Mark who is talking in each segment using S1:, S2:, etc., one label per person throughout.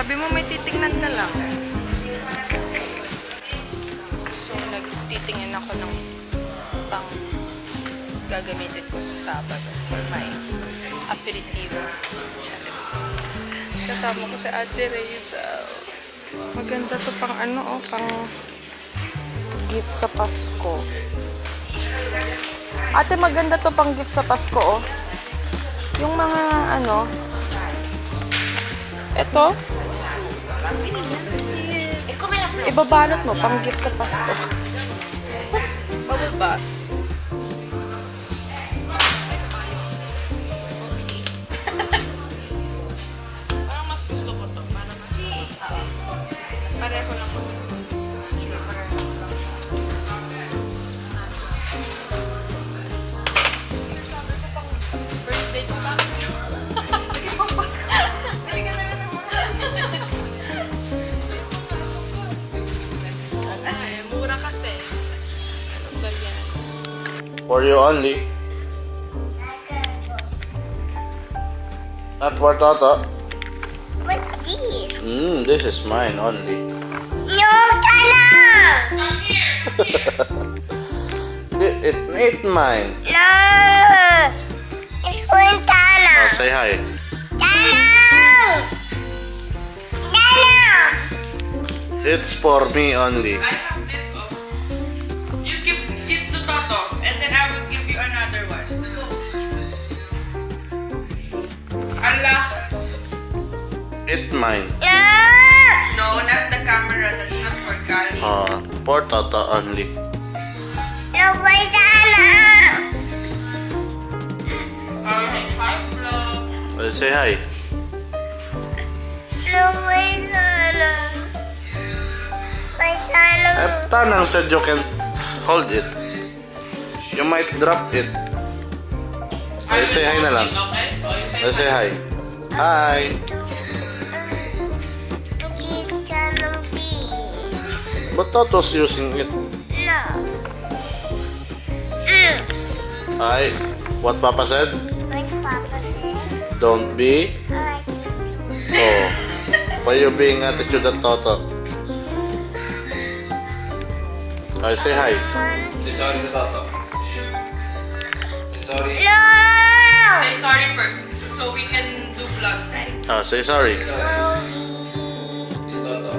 S1: Sabi mo may titingnan ka lang. So, nagtitingin ako ng pang gagamitin ko sa Sabado for my aperitivo. Kasama ko si Ate Reza. Maganda to pang ano, oh, pang gift sa Pasko. Ate, maganda to pang gift sa Pasko, oh. Yung mga ano, eto, ibabalot mo pang gift sa Pasko. Bubble ba? Parang mas gusto ko to. Para mas pareho lang po. Birthday pa. Lagi pang Pasko. Bili ka na lang ng mga. Ay, mura kasi. Ano ba yan?
S2: For you only. Not for Toto.
S3: What's this?
S2: This is mine only.
S3: No, Tana!
S1: Come here!
S2: It's mine.
S3: No! It's for Tana.
S2: Oh, say hi.
S3: Tana! Tana!
S2: It's for me only.
S1: I have this one. You give to Toto, and then I will give you another one. Go. Allah.
S2: It's mine.
S3: No!
S1: No, not the camera. That's not for Kali.
S2: For Toto only.
S3: No, for Tana!
S1: Hi, vlog.
S2: Say hi.
S3: No, for Tana. For Tana.
S2: Tanang said you can hold it. You might drop it. Say hi na lang.
S1: Okay?
S2: Say hi. Hi. But Toto's using it.
S3: No.
S2: Hi. What Papa said?
S3: What Papa said?
S2: Don't be.
S3: Alright.
S2: Oh. Why you being attitude at Toto? I say hi.
S4: Say sorry to Toto. Say sorry.
S3: No!
S1: Say sorry first, so we can do vlog, right?
S2: Say sorry.
S4: This Toto.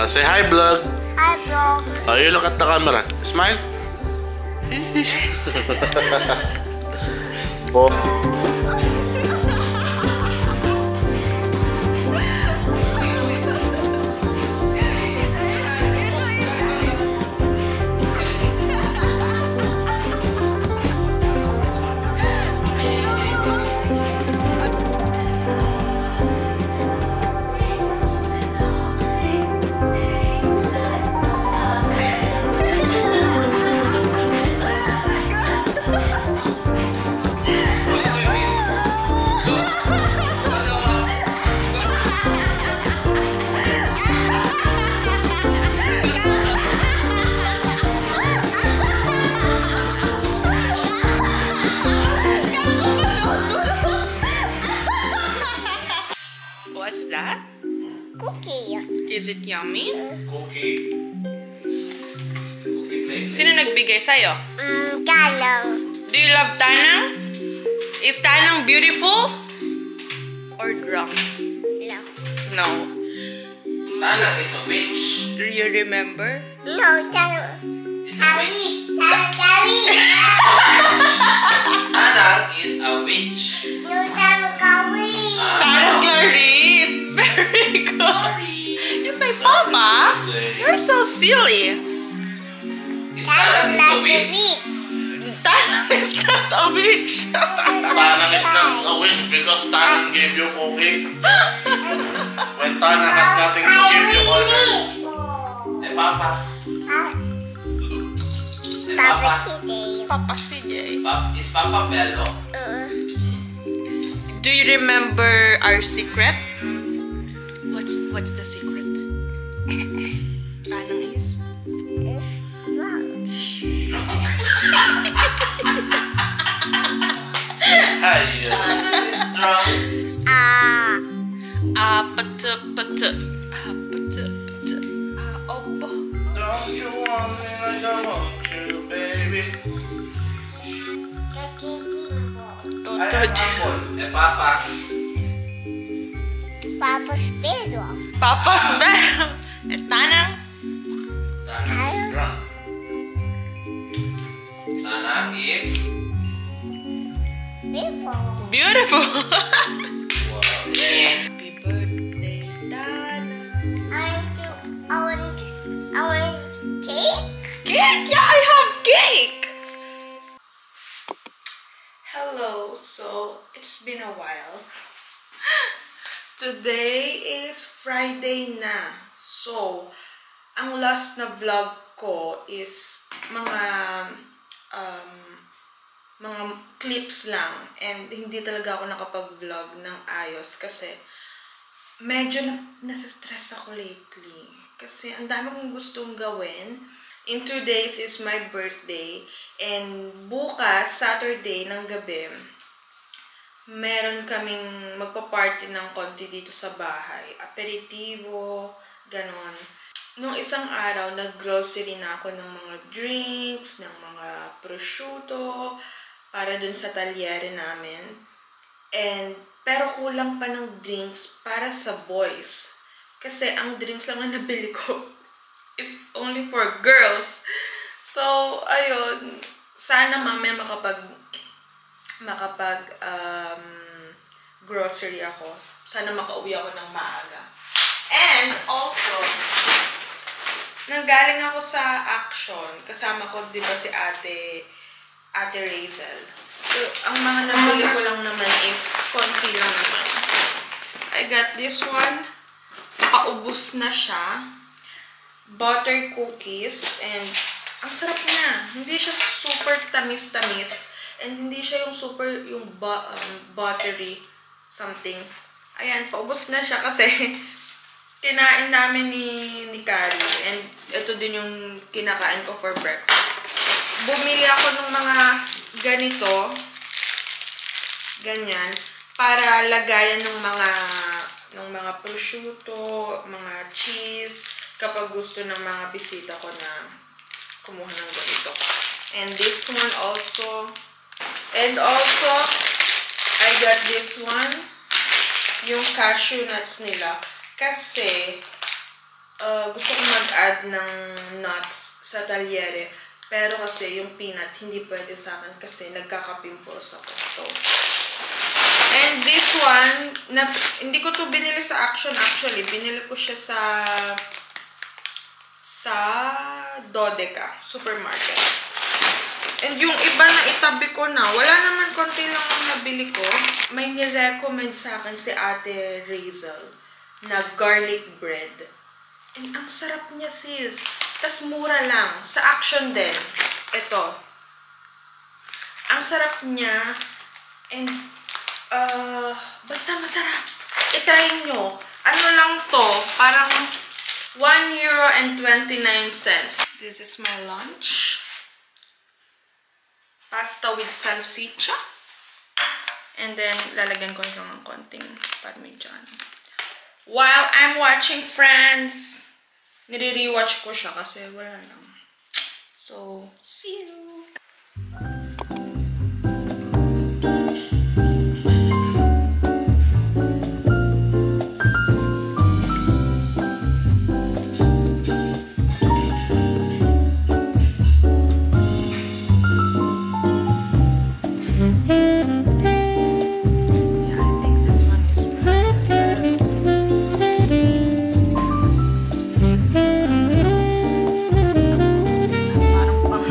S2: Say hi, vlog.
S3: I broke.
S2: Oh, you look at the camera. Smile.
S1: What's that?
S3: Cookie.
S1: Is it yummy?
S4: Cookie. Cookie plate.
S1: Sino nagbigay sa'yo?
S3: Tanang.
S1: Do you love Tanang? Is Tanang beautiful? Or drunk?
S3: No.
S1: No.
S4: Tanang is a witch.
S1: Do you remember?
S3: No, Tanang.
S4: Is a witch.
S3: Tanang.
S4: Tanang is a witch.
S3: No, Tanang.
S1: Tanang Clarice! Very good!
S4: Sorry.
S1: You say, Papa? You're so silly.
S4: Is Tanang is a witch?
S1: Tanang is not a witch.
S2: Tanang is not a witch because Tanang gave you cookie. When Tanang has nothing to give you,
S4: Eh, Papa. Eh,
S3: Papa
S4: Papa.
S3: si
S1: Papa CJ.
S4: Is Papa Bello?
S1: Do you remember our secret? What's the secret? Tanang is?
S2: Hi.
S1: Opo.
S2: Don't you want me like I want you, baby? I
S1: Toto
S2: am
S1: J.
S2: Apple.
S4: Papa.
S3: Papa's Pedro.
S1: Papa's Bell. Tanang.
S2: Tanang is drunk.
S4: Tanang is...
S3: People.
S1: Beautiful.
S2: Wow.
S4: Yeah.
S1: Happy birthday, Tanang.
S3: I want cake.
S1: Cake? Yeah, I have cake. Hello, so it's been a while. Today is Friday na. So, ang last na vlog ko is mga clips lang. And hindi talaga ako nakapag-vlog ng ayos kasi medyo nasa-stress ako lately. Kasi ang dami kong gustong gawin. In 2 days is my birthday. And bukas, Saturday ng gabi, meron kaming magpa-party ng konti dito sa bahay. Aperitivo, ganon. Nung isang araw, nag-grocery na ako ng mga drinks, ng mga prosciutto, para dun sa talyere namin. Pero kulang pa ng drinks para sa boys. Kasi ang drinks lang na nabili ko is only for girls. So, ayun. Sana mamaya grocery ako. Sana makauwi ako ng maaga. And also, nanggaling ako sa Action. Kasama ko, di ba, si Ate Razel. So, ang mga nabili ko lang naman is konti lang naman. I got this one. Paubos na siya. Butter cookies. And ang sarap niya. Hindi siya super tamis-tamis. And hindi siya yung super, yung buttery something. Ayan, paubos na siya kasi kinain namin ni Carrie. And ito din yung kinakain ko for breakfast. Bumili ako ng mga ganito. Ganyan. Para lagayan ng mga prosciutto, mga cheese. Kapag gusto ng mga bisita ko na kumuha ng ganito. And this one also. And also, I got this one. Yung cashew nuts nila. Kasi, gusto ko mag-add ng nuts sa talyere. Pero kasi yung peanut, hindi pwede sa akin kasi nagkaka-pimples ako. So, and this one, hindi ko to binili sa Action actually. Binili ko siya sa Dodeca Supermarket. And yung iba na itabi ko na, wala naman, konti lang ang nabili ko. May nirecommend sa akin si Ate Razel na garlic bread. And ang sarap niya, sis. Tas mura lang. Sa Action din. Ito. Ang sarap niya. And, basta masarap. I-try nyo. Ano lang to? Parang €1.29. This is my lunch. Pasta with salsicha. And then, lalagyan ko lang ng konting parmigiano. While I'm watching Friends, nire-rewatch ko siya kasi wala lang. So, see you! Parang pang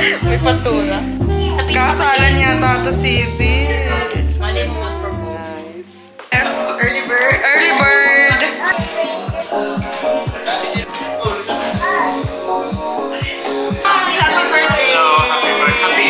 S1: May fatura. Kasalan yata ito si Izzy.
S5: Mali mo mag-propose.
S1: Early bird. Early bird. Happy birthday.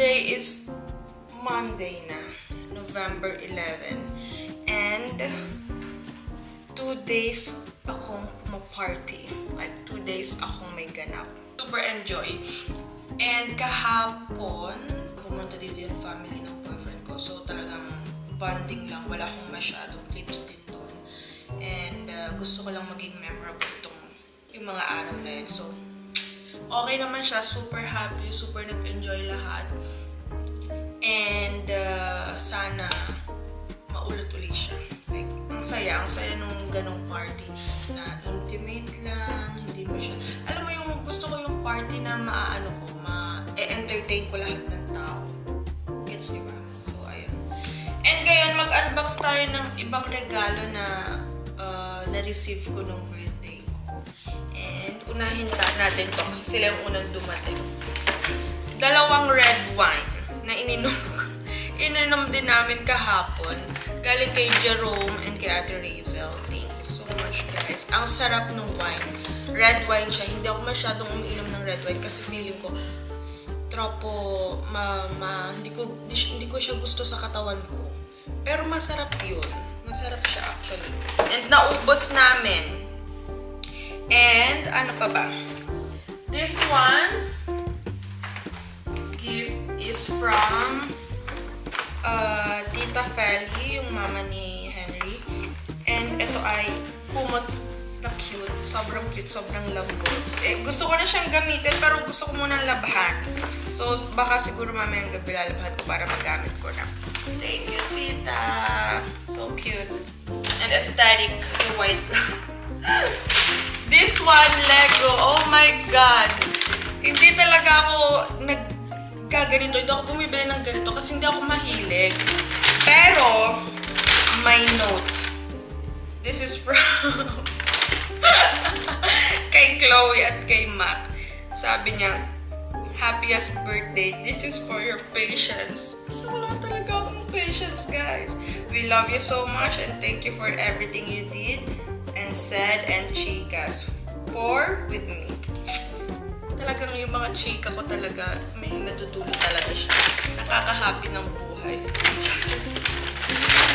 S1: Today is Monday na, November 11. And 2 days akong pumaparty. Like 2 days akong may ganap. Super enjoy. And kahapon, pumunta dito yung family ng boyfriend ko. So talagang bonding lang. Wala akong masyadong clips din doon. And gusto ko lang maging memorable yung mga araw na yun. So, okay naman siya. Super happy. Super nag-enjoy lahat. And sana maulit ulit siya. Like, ang saya nung ganong party na intimate lang, hindi pa siya. Alam mo yung gusto ko yung party na ma-entertain ko lahat ng tao. mag-unbox tayo ng ibang regalo na na-receive ko nung birthday ko. And unahin natin to kasi sila yung unang dumating. 2 red wine na ininom din namin kahapon. Galing kay Jerome and kay Ate Razel. Thank you so much, guys. Ang sarap ng wine. Red wine siya. Hindi ako masyadong umiinom ng red wine kasi feeling ko hindi ko siya gusto sa katawan ko. Pero masarap yun. Masarap siya actually. And naubos namin. And ano pa ba? This one gift is from Tita Feli, yung mama ni Henry. And ito ay kumot na cute. Sobrang cute, sobrang lambot. Gusto ko na siyang gamitin pero gusto ko munang labhan. So, baka siguro mamayang gabi lalabhan ko para magamit ko na. Thank you, Tita! So cute. And aesthetic kasi white lang. This one, Lego. Oh my God! Hindi talaga ako nagkaganito. Hindi ako bumibili ng ganito kasi hindi ako mahilig. Pero, my note. This is from kay Chloe at kay Mac. Sabi niya, happiest birthday. This is for your patience. So, wala talaga akong patience, guys. We love you so much and thank you for everything you did and said and chicas for with me. Talagang yung mga chika ko talaga, may natutulog talaga siya. Nakaka-happy ng buhay.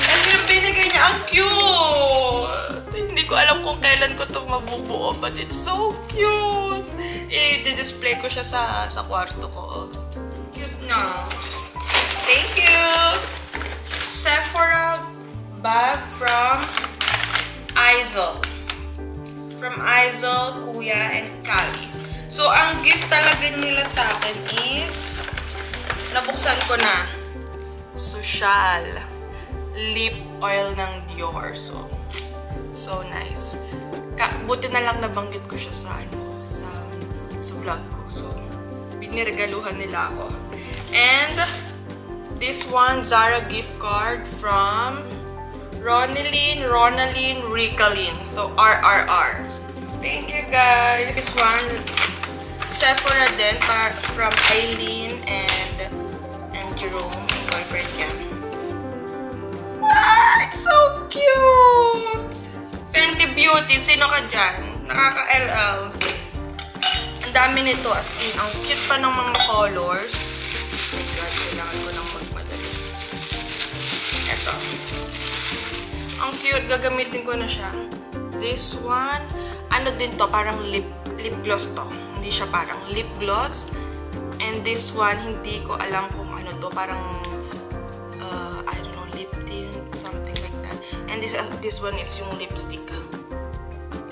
S1: And yung binigay niya, ang cute! Hindi ko alam kung kailan ko ito mabubuo, but it's so cute! I-display ko siya sa kwarto ko. Cute na. Thank you! Sephora bag from Izol. From Izol, Kuya, and Kali. So, ang gift talaga nila sa akin is nabuksan ko na. Social. Lip oil ng Dior. So nice. Buti na lang nabanggit ko siya sa vlog ko. So, biniregaluhan nila ako. And this one, Zara gift card from Ronalyn, Ricalyn. So, RRR. Thank you, guys. This one, Sephora din from Eileen and Jerome, boyfriend niya. Ah, it's so cute! Fenty Beauty, sino ka dyan? Nakaka-LL. Ang dami nito, as in, ang cute pa ng mga colors. Oh my God, kailangan ko nang magmadali. Eto. Ang cute, gagamitin ko na siya. This one, ano din to, parang lip gloss to. Hindi siya parang lip gloss. And this one, hindi ko alam kung ano to, parang I don't know, lip tint, something like that. And this one is yung lipstick.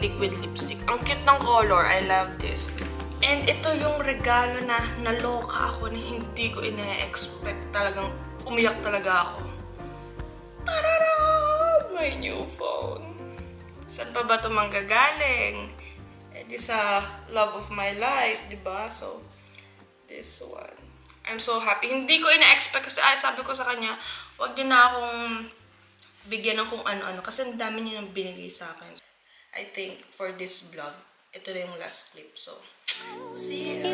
S1: Liquid lipstick. Ang cute ng color. I love this. And ito yung regalo na naloka ako na hindi ko ina-expect. Talagang umiyak talaga ako. Tarara! My new phone. Saan pa ba ito manggagaling? It is a love of my life, diba? So, this one. I'm so happy. Hindi ko ina-expect kasi sabi ko sa kanya, wag niyo na akong bigyan ng kung ano-ano kasi ang dami niya nang binigay sa akin. I think for this vlog, ito na yung last clip. So, see you!